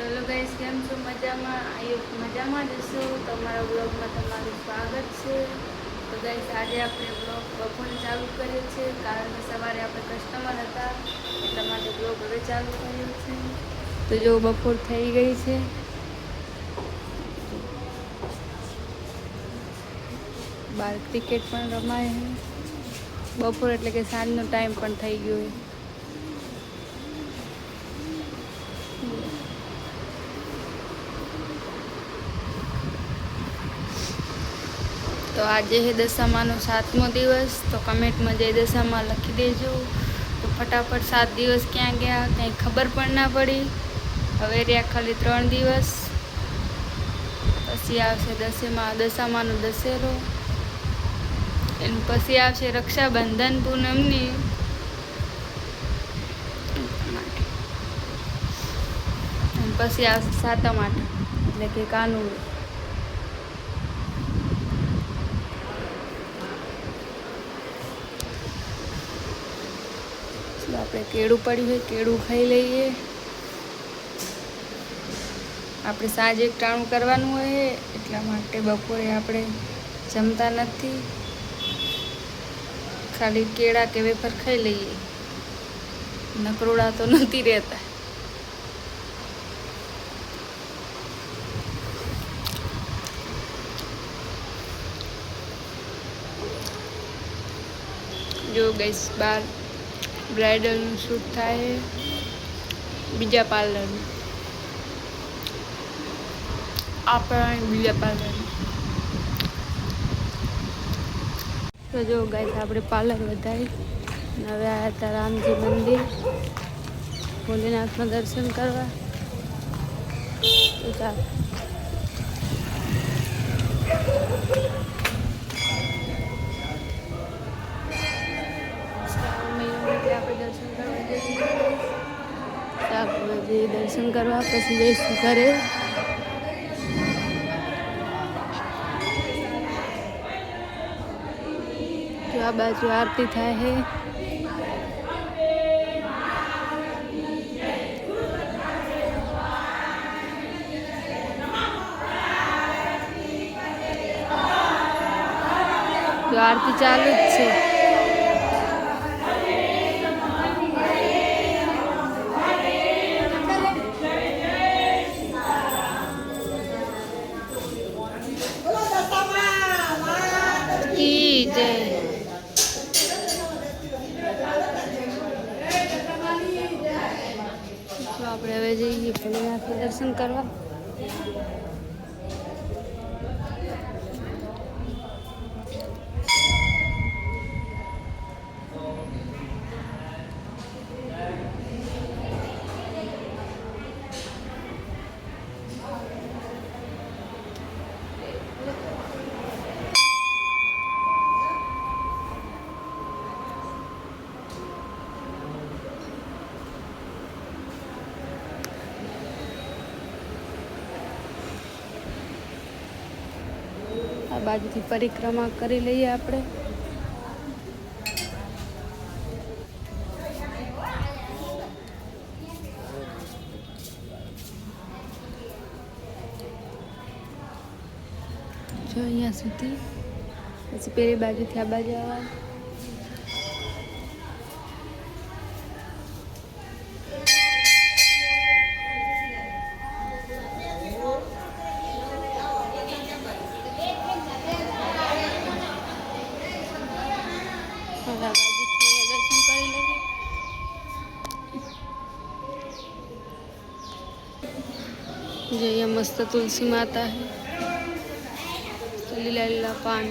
Hello guys, કેમ છો? મજામાં? મજામાં જ હશો. તમારા બ્લોગમાં તમારું સ્વાગત છે. તો ગાઈસ, આજે આપણે બ્લોગ બપોરે ચાલુ કર્યો છે, કારણ કે સવારે આપણે કસ્ટમર હતા, એટલા માટે બ્લોગ હવે ચાલુ કર્યો છે. તો જો બપોર થઈ ગઈ છે, બહાર ક્રિકેટ પણ રમાય છે. બપોર એટલે કે સાંજનો ટાઈમ પણ થઈ ગયો છે. તો આજે છે દશામાનો 7મો દિવસ. તો કમેન્ટમાં જય દશામાં લખી દેજો. તો ફટાફટ 7 દિવસ ક્યાં ગયા કંઈ ખબર પણ ના પડી. હવે રહ્યા ખાલી 3 દિવસ, પછી આવશે દશામાનો દશેરો, એનું પછી આવશે રક્ષાબંધન પૂનમની, અને પછી આવશે 7મ 8મ એટલે કે કાનુડો. આપણે કેળું પડ્યું હોય, કેળું ખાઈ લઈએ. આપણે સાંજે એક ટાણું કરવાનું હોય, એટલા માટે બપોરે આપણે જમતા નથી, ખાલી કેળા કે વેફર ખાઈ લઈએ. નકરોડા તો નથી રહેતા. જો ગઈશ, બાર બ્રાઇડલનું શૂટ થાય બીજા પાર્લરનું, આપણે બીજા પાર્લરનું. તો જો ગાઈસ, આપણે પાર્લર વધારી હવે આવ્યા હતા રામજી મંદિર, ભોલેનાથના દર્શન કરવા. તો ચાલો, આપણે દર્શન કરવા જઈએ. ચાલો, જઈએ દર્શન કરવા, પછી જઈશું ઘરે. તો આ બાજુ આરતી થાય છે. તો આરતી ચાલુ જ છે. તો આપણે હવે જઈએ ભોલેનાથના દર્શન કરવા. આ બાજુથી પરિક્રમા કરી લઈએ આપણે. જો અહીંયા સુધી, પછી પેલી બાજુથી આ બાજુ આવવા. जो ये मस्त तुलसी माता है, लीला लीला पान.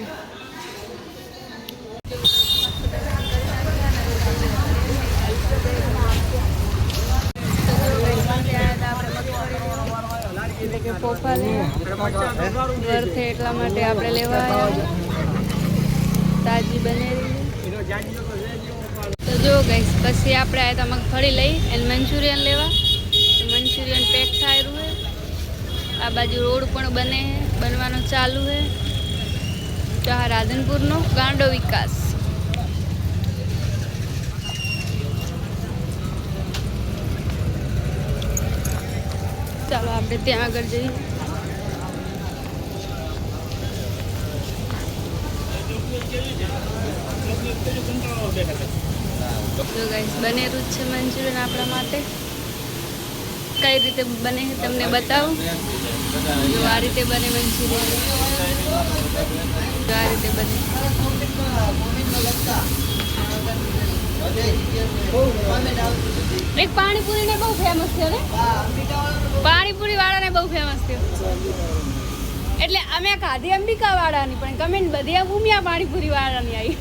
પોપાલી ઘર છે એટલા માટે આપણે લેવા તાજી બનેલી. તો જો ગાઈસ, પછી આપણે આ તો મગફળી લઈ અને મંચુરિયન લેવા. મંચુરિયન પેક થાય રૂ. આ બાજુ રોડ પણ બનવાનો ચાલુ છે. તો આ રાધનપુરનો ગાંડો વિકાસ. ચાલો આપણે ત્યાં આગળ જઈએ. જો ગાઈસ બનેલું જ છે મંચુરિયન આપણા માટે. કઈ રીતે બને છે તમને બતાવું. જો આ રીતે બને મંચુરિયન. જો આ રીતે બને. એક પાણીપુરી ને બહુ ફેમસ છે ને. પાણીપુરી વાળાને બહુ ફેમસ છે. એટલે અમે ખાધી અંબિકા વાળાની પણ કમેન્ટ બધી ઉમિયા પાણીપુરી વાળાની આવી.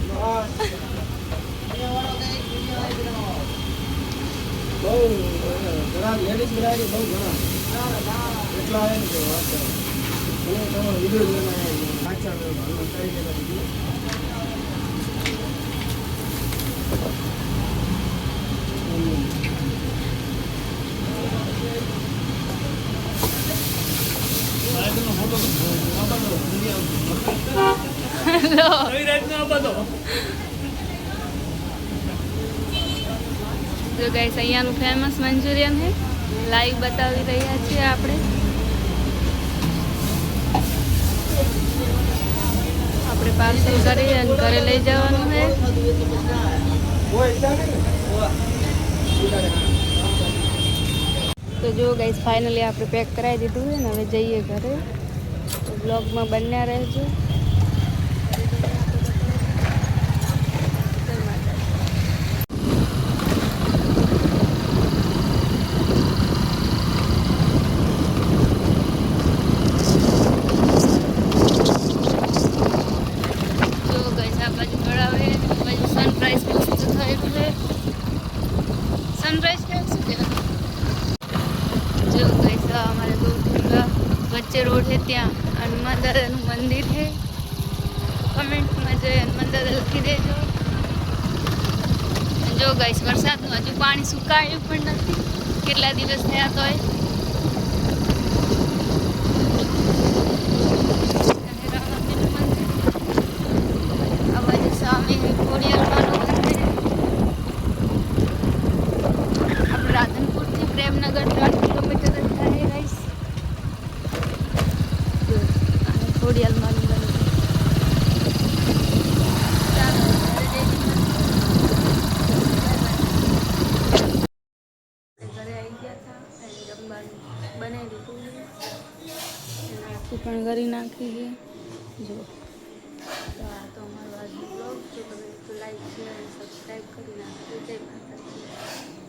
જો ગાઈસ અહીંયાનું ફેમસ મંચુરિયન છે. લાઈવ બતાવી રહ્યા છીએ આપણે. આપણે પાર્સલ કરી અને ઘરે લઈ જવાનું છે. તો જો ગાઈસ ફાઇનલી આપણે પેક કરાવી દીધું છે ને હવે જઈએ ઘરે. તો બ્લોગમાં બન્યા રહેજો. વચ્ચે રોડ છે ત્યાં હનુમાન દાદાનું મંદિર છે. કમેન્ટમાં જઈ હનુમાન દાદા લખી દેજો. જો ગાઈસ વરસાદનું હજુ પાણી સુકાયું પણ નથી. કેટલા દિવસ થયા તોય. આ બાજુ સામે ખોડિયારમાંનું મંદિર. આપણે રાધનપુરથી પ્રેમનગર 3 કિલોમીટર જ થાય ગાઈસ. ખોડિયાલમાં ઘરે આવી ગયા હતા. જમવાનું બનાવી દીધું. આખું પણ કરી નાખી છે. જો તો આ તો અમારો આજનો બ્લોગ. જો તમે લાઈક શેર અને સબસ્ક્રાઈબ કરી નાખજો. જય માતાજી.